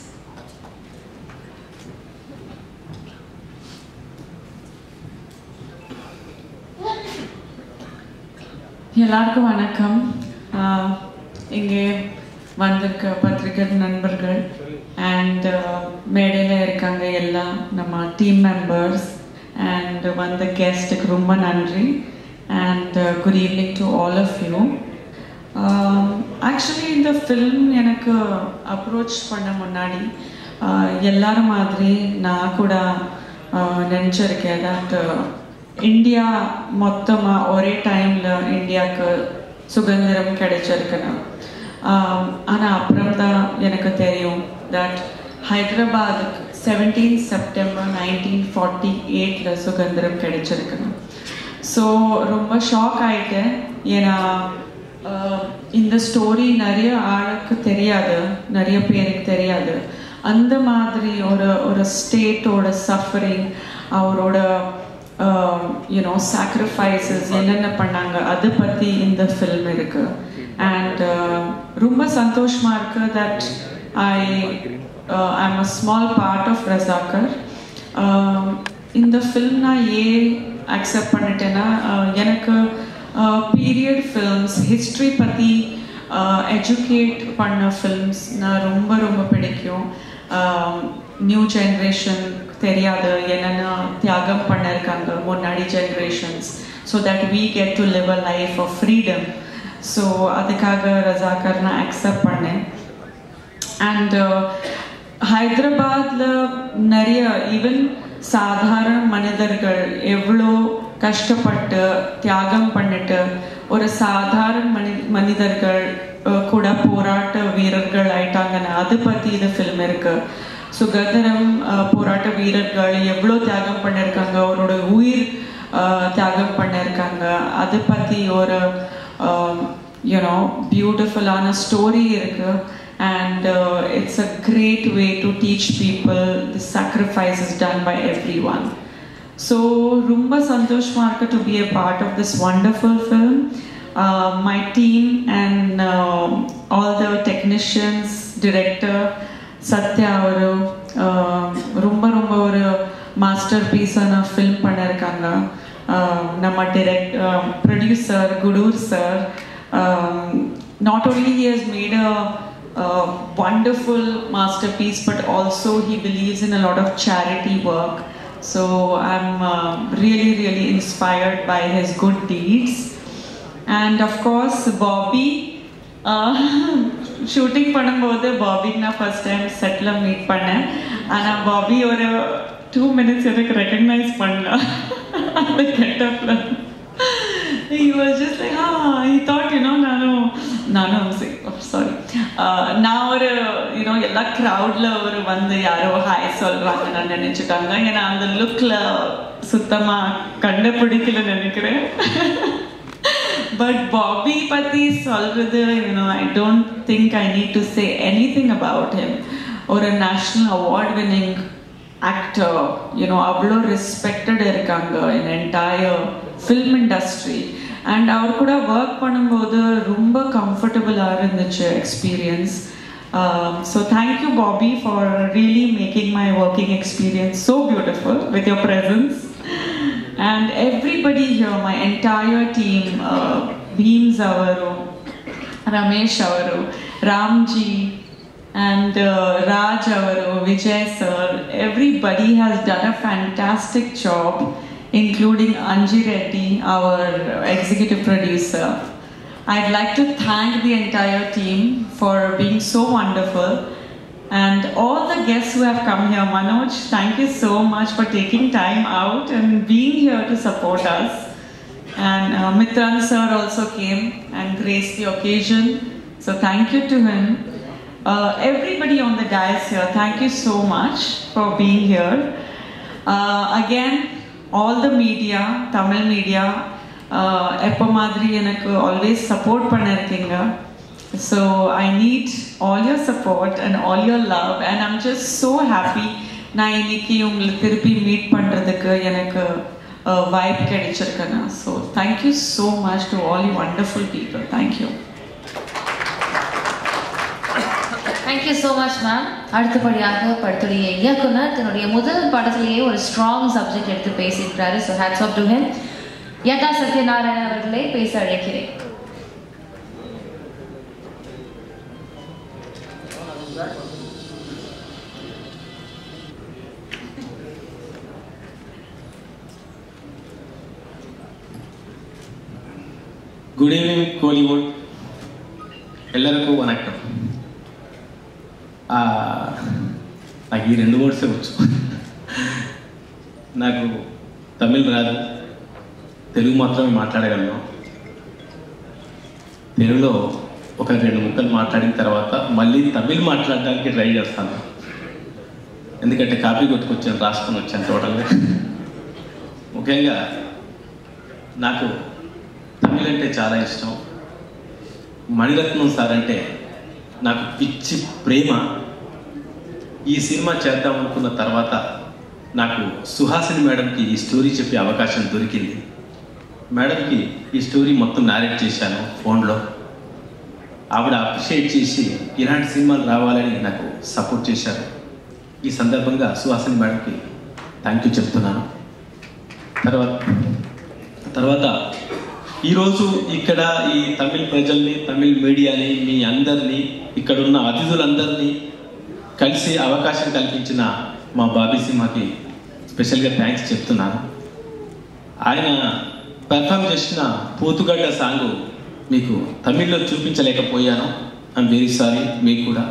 எல்லாருக்கும் வணக்கம். இங்கே வந்திருக்க பத்திரிகை நண்பர்கள் அண்ட் மேடையில் இருக்காங்க எல்லா நம்ம டீம் மெம்பர்ஸ் அண்ட் வந்த கெஸ்ட்டுக்கு ரொம்ப நன்றி. And good evening to all of you. Actually இந்த ஃபில்ம் எனக்கு அப்ரோச் பண்ண முன்னாடி எல்லாரும் மாதிரி நான் கூட நினச்சிருக்கேன் தட் இந்தியா மொத்தமாக ஒரே டைமில் இந்தியாவுக்கு சுதந்திரம் கிடைச்சிருக்கணும். ஆனால் அப்புறம் தான் எனக்கு தெரியும் தட் ஹைதராபாத்துக்கு 17 செப்டம்பர் 1948 சுதந்திரம் கிடைச்சிருக்கணும். ஸோ ரொம்ப ஷாக் ஆகிட்டேன். ஏன்னா இந்த ஸ்டோரி நிறைய ஆளுக்கு தெரியாது, நிறைய பேருக்கு தெரியாது. அந்த மாதிரி ஒரு ஸ்டேட்டோட சஃபரிங், அவரோட சாக்ரிஃபைசஸ் என்னென்ன பண்ணாங்க அதை பற்றி இந்த ஃபில்ம் இருக்கு. அண்ட் ரொம்ப சந்தோஷமாக இருக்கு that I'm a small part of Razakar. இந்த ஃபில்ம் நான் ஏன் அக்செப்ட் பண்ணிட்டேன்னா, எனக்கு பீரியட் ஃபில்ம்ஸ், ஹிஸ்ட்ரி பற்றி எஜுகேட் பண்ண ஃபில்ம்ஸ் நான் ரொம்ப ரொம்ப பிடிக்கும். நியூ ஜென்ரேஷன் தெரியாது என்னென்ன தியாகம் பண்ணியிருக்காங்க முன்னாடி generations, so that we get to live a life of freedom. So அதுக்காக ரஜாக்கர் நான் அக்செப்ட் பண்ணேன். அண்ட் ஹைதராபாத்தில் நிறைய ஈவன் சாதாரண மனிதர்கள் எவ்வளோ கஷ்டப்பட்டு தியாகம் பண்ணிட்டு ஒரு சாதாரண மனிதர்கள் கூட போராட்ட வீரர்கள் ஆயிட்டாங்கன்னு அதை பற்றி இது ஃபில்ம் இருக்கு. சுதந்திரம் போராட்ட வீரர்கள் எவ்வளோ தியாகம் பண்ணியிருக்காங்க, அவரோட உயிர் தியாகம் பண்ணியிருக்காங்க, அதை பற்றி ஒரு பியூட்டிஃபுல்லான ஸ்டோரி இருக்கு. And it's a great way to teach people the sacrifices done by everyone. So rumba santoshma irukku to be a part of this wonderful film. My team and all the technicians, director Satya avaru rumba oru masterpiece ana film pannirukanga. Namma producer Gudur sir, not only he has made a wonderful masterpiece, but also he believes in a lot of charity work. So I'm really inspired by his good deeds. And of course Bobby, shooting பண்ணும்போது Bobby நான் first time setல meet பண்ணேன். ஆனா Bobby ஒரு 2 minutes எனக்கு recognize பண்ணல அந்த கெட்டப்ல. He was just like, he thought, நானும் sorry. நான் ஒரு எல்லா க்ரௌட்ல ஒரு வந்து யாரோ ஹாய் சொல்றாங்க நான் நினைச்சுட்டாங்க. ஏன்னா அந்த லுக்ல சுத்தமா கண்டுபிடிக்கல நினைக்கிறேன். பட் பாபி பத்தி சொல்றது, I don't think I need to say anything about him. ஒரு நேஷனல் அவார்ட் வின்னிங் ஆக்டர், அவ்வளோ ரெஸ்பெக்டட் இருக்காங்க in entire film industry. And அவர் கூட ஒர்க் பண்ணும்போது ரொம்ப கம்ஃபர்டபுளாக இருந்துச்சு experience. So thank you Bobby for really making my working experience so beautiful with your presence. And everybody here, my entire team, Bheems அவரு, ரமேஷ் அவரு, Ramji and Raj avaru, Vijay sir, everybody has done a fantastic job, including Anji Reddy, our executive producer. I'd like to thank the entire team for being so wonderful, and all the guests who have come here. Manoj, thank you so much for taking time out and being here to support us. And Mitran sir also came and graced the occasion, so thank you to him. Everybody on the dais here, thank you so much for being here. Again, all the media, Tamil media, எப்போ மாதிரி எனக்கு always support பண்ணிருக்கீங்க. So I need all your support and all your love, and I'm just so happy நான் இன்னைக்கு உங்களை திருப்பி meet பண்ணுறதுக்கு எனக்கு வாய்ப்பு கிடைச்சிருக்கேன். So thank you so much to all you wonderful people. Thank you. Thank you so much ma'am. அடுத்தபடியாக படத்துடைய இயக்குனர் தன்னுடைய முதல் படத்திலேயே ஒரு ஸ்ட்ராங் சப்ஜெக்ட் எடுத்து பேசியிருக்கிறாரு. So hats off to him. Yatha Satyanarayana அவர்களை பேச அழைக்கிறேன். గుడ్ ఈవినింగ్ కోలీవుడ్, ಎಲ್ಲರಿಗೂ వనక్కం. నాకు ఈ 2 వర్డ్సే వచ్చు. నాకు తమిళ్ రాదు, తెలుగు మాత్రమే మాట్లాడగలను. తెలుగులో ఒక 2 ముక్కలు మాట్లాడిన తర్వాత మళ్ళీ తమిళ్ మాట్లాడడానికి ట్రై చేస్తాను. ఎందుకంటే కాపీ కొట్టుకొచ్చాను, రాసుకొని వచ్చాను టోటల్గా. ముఖ్యంగా నాకు తమిళ్ అంటే చాలా ఇష్టం. మణిరత్నం సార్ అంటే నాకు పిచ్చి ప్రేమ. ఈ సినిమా చేద్దాం అనుకున్న తర్వాత నాకు సుహాసిని మేడంకి ఈ స్టోరీ చెప్పే అవకాశం దొరికింది. మేడంకి ఈ స్టోరీ మొత్తం నారేట్ చేశాను ఫోన్లో. ఆవిడ అప్రిషియేట్ చేసి ఇలాంటి సినిమాలు రావాలని నాకు సపోర్ట్ చేశారు. ఈ సందర్భంగా సుహాసిని మేడంకి థ్యాంక్ యూ చెప్తున్నాను. తర్వాత ఈరోజు ఇక్కడ ఈ తమిళ్ ప్రజల్ని, తమిళ్ మీడియాని, మీ అందరినీ, ఇక్కడున్న అతిథులందరినీ కలిసి అవకాశం కల్పించిన మా బాబీ సింహకి స్పెషల్గా థ్యాంక్స్ చెప్తున్నాను. ఆయన పెర్ఫామ్ చేసిన పోతుగడ్డ సాంగ్ మీకు తమిళ్లో చూపించలేకపోయాను. I'm very sorry. మీకు కూడా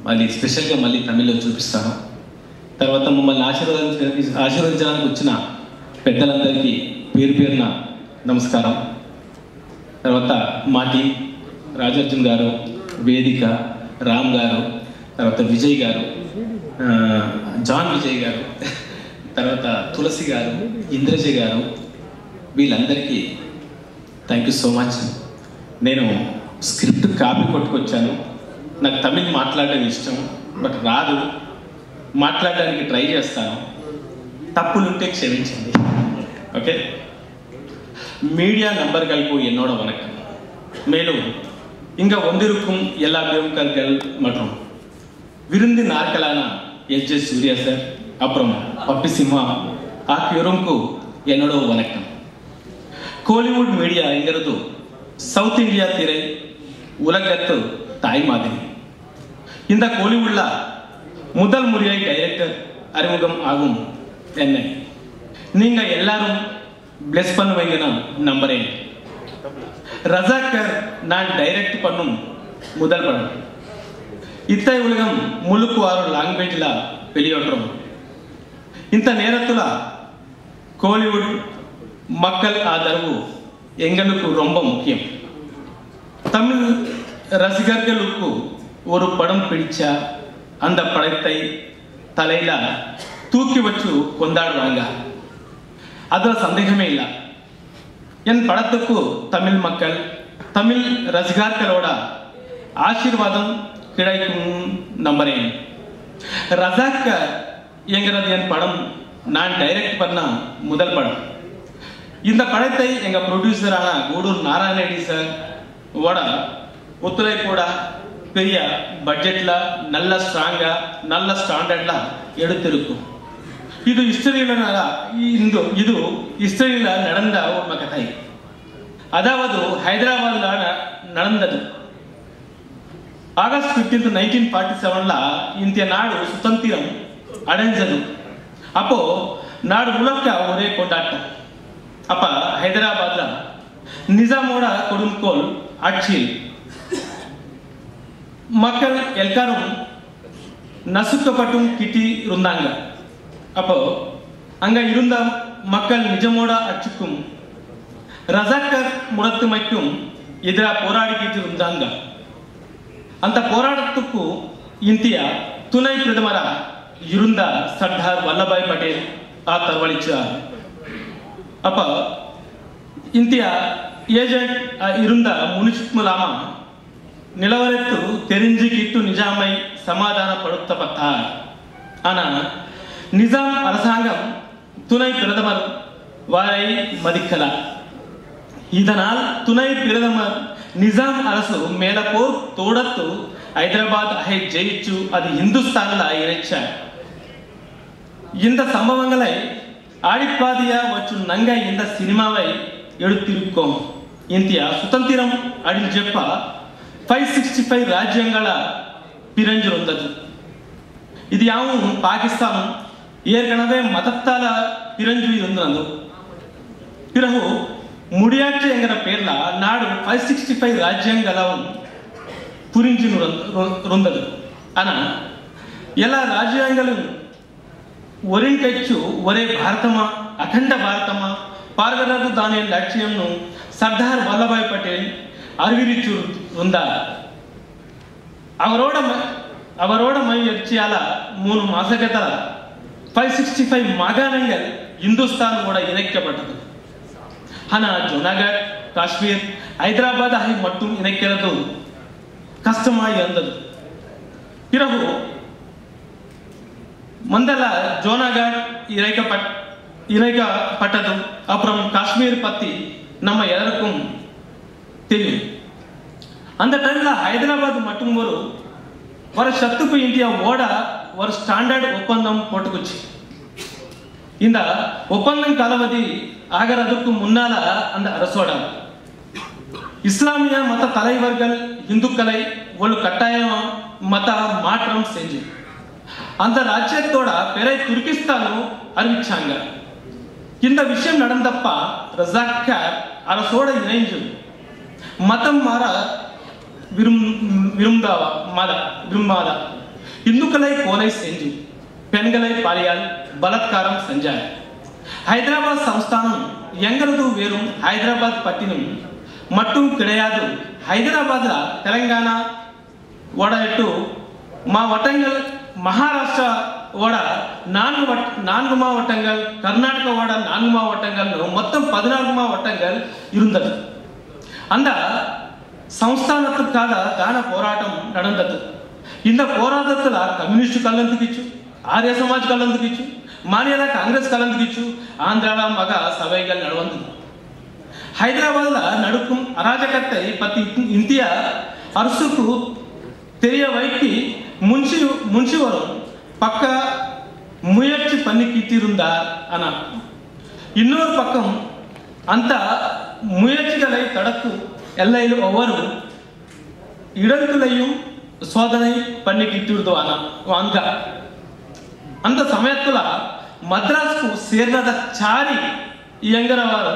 మళ్ళీ స్పెషల్గా మళ్ళీ తమిళ్లో చూపిస్తాను. తర్వాత మమ్మల్ని ఆశీర్వదించడానికి వచ్చిన పెద్దలందరికీ పేరు పేరున నమస్కారం. తర్వాత మా టీం రాజార్జున్ గారు, వేదిక, రామ్ గారు, తర్వాత విజయ్ గారు, జాన్ విజయ్ గారు, తర్వాత తులసి గారు, ఇంద్రజ గారు, వీళ్ళందరికీ థ్యాంక్ యూ సో మచ్. నేను స్క్రిప్ట్ కాపీ కొట్టుకొచ్చాను. నాకు తమిళ్ మాట్లాడడం ఇష్టం, బట్ రాదు. మాట్లాడడానికి ట్రై చేస్తాను. தப்புலுட்டே க்ஷமிச்சது. ஓகே, மீடியா நண்பர்களுக்கு என்னோட வணக்கம். மேலும் இங்க வந்திருக்கும் எல்லா பிரமுகர்கள் மற்றும் விருந்து நாட்களான எஸ்.ஜே. சூர்யா சார் அப்புறம் பப்பி சிம்மா ஆகியோருக்கும் என்னோட வணக்கம். கோலிவுட் மீடியாங்கிறது சவுத் இந்தியா திரை உலகத்து தாய் மாதிரி. இந்த கோலிவுட்ல முதல் முறையாய் டைரக்டர் அறிமுகம் ஆகும் என்ன நீங்க எல்லாரும் பிளஸ் பண்ணுவீங்கன்னு நம்புறேன். ரஜாக்கர் நான் டைரக்ட் பண்ணும் முதல் படம். இத்தனை உலகம் முழுக்க 6 லாங்குவேஜ்ல வெளியிடுறோம். இந்த நேரத்துல கோலிவுட் மக்கள் ஆதரவு எங்களுக்கு ரொம்ப முக்கியம். தமிழ் ரசிகர்களுக்கு ஒரு படம் பிடிச்சா அந்த படத்தை தலையில தூக்கி வச்சு கொண்டாடுவாங்க. அதுல சந்தேகமே இல்லை. என் படத்துக்கு தமிழ் மக்கள், தமிழ் ரசிகர்களோட ஆசீர்வாதம் கிடைக்கும் நம்புறேன். ரஜாக்கர் என்கிறது என் படம் நான் டைரக்ட் பண்ண முதல் படம். இந்த படத்தை எங்க ப்ரொடியூசரான கூடூர் நாராயண ரெட்டி சார் ஓட ஒத்துழைப்போட பெரிய பட்ஜெட்ல நல்ல ஸ்ட்ராங்கா நல்ல ஸ்டாண்டர்ட்ல எடுத்திருக்கும். இது ஹிஸ்டரியில நடந்த ஒரு கதை. அதாவது ஹைதராபாத்ல நடந்தது. ஆகஸ்ட் 15, 1947ல இந்திய நாடு சுதந்திரம் அடைஞ்சது. அப்போ நாடு முழுக்க ஒரே கொண்டாட்டம். அப்ப ஹைதராபாத்ல நிஜாமோட கொடுங்கோல் ஆட்சியில் மக்கள் எல்லாரும் நசுக்கப்பட்டும் கிட்டி இருந்தாங்க. அப்போ அங்க இருந்த மக்கள் நிஜமோட ஆட்சிக்கும் ரஜாக்கர் முடத்துமைக்கும் எதிராக போராடிக்கிட்டு இருந்தாங்க. அந்த போராட்டத்துக்கு இந்தியா துணை பிரதமரா இருந்த சர்தார் வல்லபாய் பட்டேல் ஆதரவளிச்சார். அப்ப இந்தியா ஏஜென்ட் இருந்த முனிஷ்முலாமா நிலவரத்து தெரிஞ்சுக்கிட்டு நிஜாமை சமாதானப்படுத்தப்பட்டார். ஆனா நிஜாம் அரசாங்கம் துணை பிரதமர் வாரை மதிக்கல. இதனால் துணை பிரதமர் நிஜாம் அரசு மேல போர் தோடத்து ஹைதராபாத் ஜெயிச்சு அது இந்துஸ்தான்ல இணைச்சார். இந்த சம்பவங்களை ஆடிப்பாதியா மற்றும் நங்க இந்த சினிமாவை எடுத்திருக்கோம். இந்தியா சுதந்திரம் அடைஞ்சப்ப 565 ராஜ்யங்கள பிரிஞ்சிருந்தது. இது யாவும் பாகிஸ்தான் ஏற்கனவே மதத்தால பிரிஞ்சு இருந்தது. பிறகு முடியாட்சி என்கிற பேர்ல நாடு 565 ராஜ்யங்களும் புரிஞ்சு இருந்தது. ஆனா எல்லா ராஜ்யங்களும் ஒருங்கிணைச்சு ஒரே பாரதமா, அகண்ட பாரதமா పాల్గొనకు దాని లక్ష్యంను సర్దార్ వల్లభాయ్ పటేల్ அறிவிச்சிருந்தார். அவரோட முயற்சியால 3 மாசத்துல 565 மாகாணங்கள் இந்துஸ்தானோட இணைக்கப்பட்டது. ஆனா ஜுனாகட், காஷ்மீர், ஹைதராபாத் ஆகிய மட்டும் இணைக்கிறது கஷ்டமாய் இருந்தது. பிறகு முதல்ல ஜுனாகட் இணைக்கப்பட்டது. அப்புறம் காஷ்மீர் பத்தி நம்ம எல்லாருக்கும் தெரியும். அந்த டைம்ல ஹைதராபாத் மட்டும் ஒரு சத்துப்பு இந்தியாவோட ஒரு ஸ்டாண்டர்ட் ஒப்பந்தம் போட்டுக்குச்சு. இந்த ஒப்பந்தம் காலாவதி ஆகிறதுக்கு முன்னால அந்த அரசோட இஸ்லாமிய மத தலைவர்கள் இந்துக்களை ஒரு கட்டாய மத மாற்றம் செஞ்சு அந்த ராஜ்யத்தோட பேரை துர்கிஸ்தானும் அறிவிச்சாங்க. இந்த விஷயம் நடந்தப்ப ரஜாக்கார் அரசோட இணைஞ்சு மதம் மாற விரும்பாத இந்துக்களை கொலை செஞ்சு பெண்களை பாலியல் பலாத்காரம் செஞ்சார். ஹைதராபாத் சம்ஸ்தானம் எங்கிறது வெறும் ஹைதராபாத் பட்டினம் மட்டும் கிடையாது. ஹைதராபாத்ல தெலங்கானா ஓட 8 மாவட்டங்கள், மகாராஷ்டிராவோட 4 மாவட்டங்கள், கர்நாடகாவோட 4 மாவட்டங்கள், மொத்தம் 14 மாவட்டங்கள் இருந்தது. அந்த சம்ஸ்தானத்துக்காக தான போராட்டம் நடந்தது. இந்த போராட்டத்துல கம்யூனிஸ்ட் கலந்துக்கிச்சு, ஆரிய சமாஜ் கலந்துக்கிச்சு, மாநில காங்கிரஸ் கலந்துக்கிச்சு, ஆந்திரால மக சபைகள் நடந்தது. ஹைதராபாத்ல நடக்கும் அராஜகத்தை பத்தி இந்திய அரசுக்கு தெரிய வைக்கி முன்சி வரும் பக்க முயற்சி பண்ணிக்கிட்டு இருந்தார். ஆனா இன்னொரு பக்கம் அந்த முயற்சிகளை தடுக்கும் எல்லையில் ஒவ்வொரு இடங்களையும் சோதனை பண்ணிக்கிட்டு வாங்க. அந்த சமயத்துல மദ്രാஸ்க்கு சேர்ந்த சாரி என்கிறவர்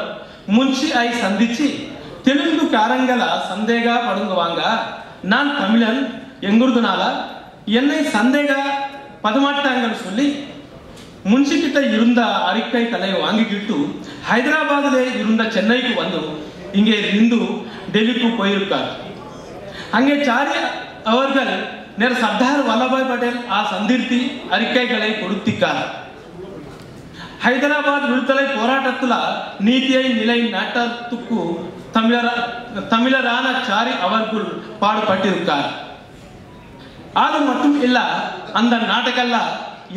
முன்ஷி ஐ சந்திச்சு தெலுங்கு காரங்கள சந்தேக படுங்குவாங்க. நான் தமிழன் எங்கிறதுனால என்னை சந்தேக பதமாட்டாங்கன்னு சொல்லி முன்ஷி கிட்ட இருந்த அறிக்கைகளை வாங்கிக்கிட்டு ஹைதராபாத்ல இருந்த சென்னைக்கு வந்து இங்கே இருந்து டெல்லிக்கு போயிருக்கார். அங்கே சாரி அவர்கள் நேர சர்தார் வல்லபாய் பட்டேல் சந்தித்து அறிக்கைகளை கொடுத்திருக்கார். ஹைதராபாத் விடுதலை போராட்டத்துல நீதியை நிலை நாட்டத்துக்கு தமிழரான சாரி அவர்கள் பாடுபட்டிருக்கார். அது மட்டும் இல்ல, அந்த நாட்டுகள்ல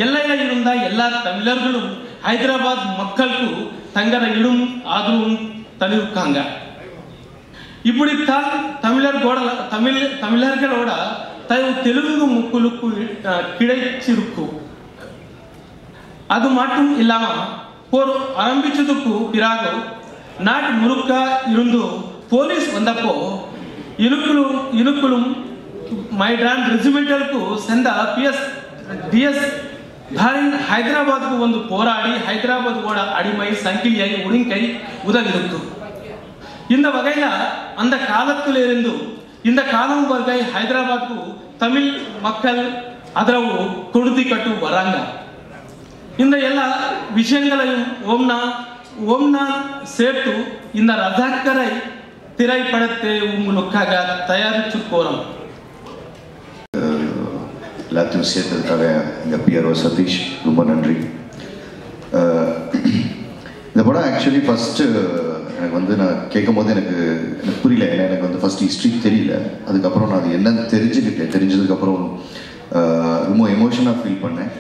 எல்லையில இருந்த எல்லா தமிழர்களும் ஹைதராபாத் மக்களுக்கு தங்கள இடும் ஆதரவும் தந்திருக்காங்க. இப்படித்தான் தமிழர்களோட தெலுங்கு மக்களுக்கு கிடைச்சிருக்கும். அது மட்டும் இல்லாம போர் ஆரம்பிச்சதுக்கு பிறகு நாட்டு முழுக்க இருந்து போலீஸ் வந்தப்போ இனுக்குளும் மைடான் ரெஜிமெண்டலுக்கு சேர்ந்த டிஎஸ் தாரின் ஹைதராபாத்க்கு வந்து போராடி ஹைதராபாத்தோட அடிமை சங்கிலியை உடுங்கை உதவிருக்கும். இந்த வகையில அந்த காலத்திலிருந்து இந்த காலம் வரை ஹைதராபாத்க்கு தமிழ் மக்கள் ஆதரவு கொடுத்துக்கிட்டு வராங்க. இந்த எல்லா விஷயங்களையும் ஓம்னா சேர்த்து இந்த ரஜாக்கரை திரைப்படத்தை உங்களுக்காக தயாரிச்சு போறோம். எல்லாத்தையும் சேர்த்ததுக்காக எங்கள் பிஆர்ஓ சதீஷ் ரொம்ப நன்றி. இந்த படம் ஆக்சுவலி ஃபஸ்ட்டு எனக்கு வந்து நான் கேட்கும் போது எனக்கு புரியல. ஏன்னா எனக்கு வந்து ஃபஸ்ட் ஹிஸ்ட்ரி தெரியல. அதுக்கப்புறம் நான் அது என்னன்னு தெரிஞ்சதுக்கப்புறம் ரொம்ப எமோஷனாக ஃபீல் பண்ணேன்.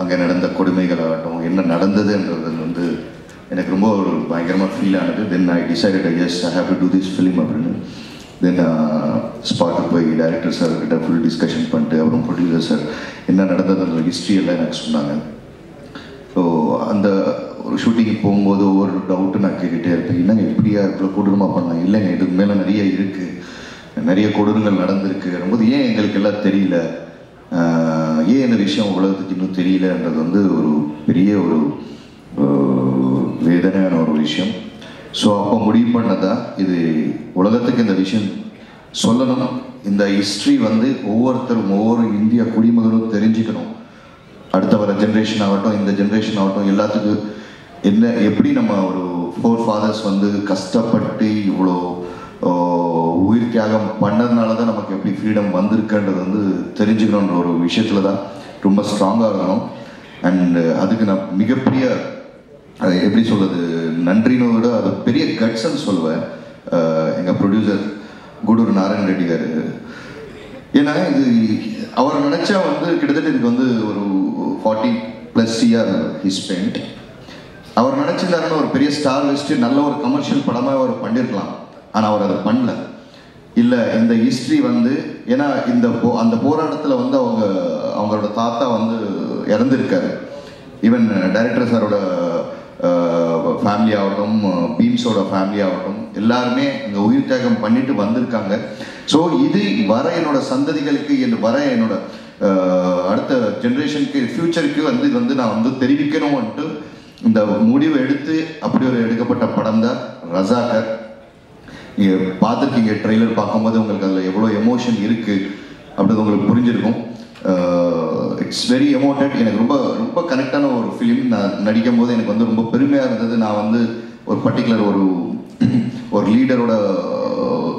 அங்கே நடந்த கொடுமைகளாகட்டும், என்ன நடந்ததுன்றது வந்து எனக்கு ரொம்ப ஒரு பயங்கரமாக ஃபீல் ஆனது. Then I decided as I have to do this film அப்படின்னு. தென் ஸ்பாட்டுக்கு போய் டைரக்டர் சார் கிட்ட ஃபுல் டிஸ்கஷன் பண்ணிட்டு அப்புறம் ப்ரொடியூசர் சார் என்ன நடந்ததுன்ற ஹிஸ்ட்ரி எல்லாம் எனக்கு சொன்னாங்க. ஸோ அந்த ஒரு ஷூட்டிங் போகும்போது ஒவ்வொரு டவுட்டு நான் கேட்டுகிட்டே இருப்பேன். என்னங்க இப்படியா இவ்வளோ கொடூரமாக பண்ணலாம்? இல்லைங்க, இதுக்கு மேலே நிறைய இருக்குது, நிறைய கொடூரங்கள் நடந்திருக்கு வரும்போது ஏன் எங்களுக்கு எல்லாம் தெரியல, ஏன் இந்த விஷயம் உலகத்துக்கு இன்னும் தெரியலன்றது வந்து ஒரு பெரிய ஒரு வேதனையான ஒரு விஷயம். ஸோ அப்போ முடிவு பண்ணதா இது உலகத்துக்கு இந்த விஷயம் சொல்லணும். இந்த ஹிஸ்ட்ரி வந்து ஒவ்வொருத்தரும் ஒவ்வொரு இந்திய குடிமகனும் தெரிஞ்சுக்கணும். அடுத்த வர ஜென்ரேஷன் ஆகட்டும், இந்த ஜென்ரேஷன் ஆகட்டும், எல்லாத்துக்கும் எப்படி நம்ம ஒரு 4 fathers வந்து கஷ்டப்பட்டு இவ்வளோ உயிர் தியாகம் பண்ணதுனால தான் நமக்கு எப்படி ஃப்ரீடம் வந்திருக்குன்றது வந்து தெரிஞ்சுக்கணுன்ற ஒரு விஷயத்தில் தான் ரொம்ப ஸ்ட்ராங்காக இருக்கணும். அண்ட் அதுக்கு நான் மிகப்பெரிய எப்படி சொல்கிறது நன்றினோட விட அது பெரிய கட்ஸ்ன்னு சொல்லுவேன் எங்கள் ப்ரொடியூசர் கூடூர் நாராயண ரெட்டி காரு. ஏன்னா இது அவர் நினச்சா வந்து கிட்டத்தட்ட இதுக்கு வந்து ஒரு 40+ year he spent. அவர் நினச்சிருந்தாருன்னு ஒரு பெரிய ஸ்டார் வச்சுட்டு நல்ல ஒரு கமர்ஷியல் படமாக அவர் பண்ணியிருக்கலாம். ஆனால் அவர் அதை பண்ணல. இல்லை இந்த ஹிஸ்ட்ரி வந்து ஏன்னா அந்த போராட்டத்தில் வந்து அவங்களோட தாத்தா வந்து இறந்துருக்காரு. ஈவன் டைரக்டர் சாரோட ஃபேமிலி ஆகட்டும், பீம்ஸோட ஃபேமிலி ஆகட்டும், எல்லாருமே இங்கே உயிர் தியாகம் பண்ணிட்டு வந்திருக்காங்க. ஸோ இது வர என்னோட சந்ததிகளுக்கு வர என்னோட அடுத்த ஜென்ரேஷனுக்கு ஃப்யூச்சருக்கு வந்து இது வந்து நான் வந்து தெரிவிக்கணும்ன்ட்டு இந்த முடிவை எடுத்து அப்படி ஒரு எடுக்கப்பட்ட படம் தான் ரசாகர். நீங்கள் பார்த்துருக்கீங்க ட்ரெய்லர் பார்க்கும்போது உங்களுக்கு அதில் எவ்வளோ எமோஷன் இருக்குது அப்படின்றது உங்களுக்கு புரிஞ்சிருக்கும். It's very emoted. எனக்கு ரொம்ப ரொம்ப கனெக்டான ஒரு ஃபிலிம். நான் நடிக்கும் போது எனக்கு வந்து ரொம்ப பெருமையாக இருந்தது. நான் வந்து ஒரு பர்டிகுலர் ஒரு லீடரோட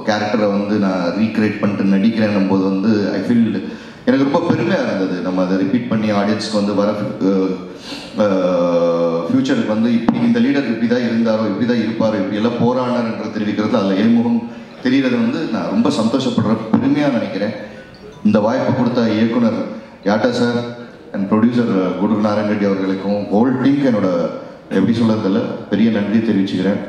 கேரக்டரை வந்து நான் ரீக்ரியேட் பண்ணிட்டு நடிக்கிறேன்னும் போது வந்து ஐ ஃபீல் எனக்கு ரொம்ப பெருமையாக இருந்தது. நம்ம அதை ரிப்பீட் பண்ணி ஆடியன்ஸ்க்கு வந்து வர ஃப்யூச்சருக்கு வந்து இப்படி இந்த லீடர் இப்படி தான் இருந்தாரோ, இப்படி தான் இருப்பாரோ, இப்படி எல்லாம் போராடினார்ன்ற தெரிவிக்கிறது அதில் ஏமுகம் தெரிகிறது வந்து நான் ரொம்ப சந்தோஷப்படுற பெருமையாக நினைக்கிறேன். இந்த வாய்ப்பு கொடுத்த இயக்குனர் யாட்டா sir and producer Gudur Narayana Reddy அவர்களுக்கும் ஹோல் டீமுக்கு என்னோட எப்படி சொல்கிறதில்ல பெரிய நன்றி தெரிவிச்சுக்கிறேன்.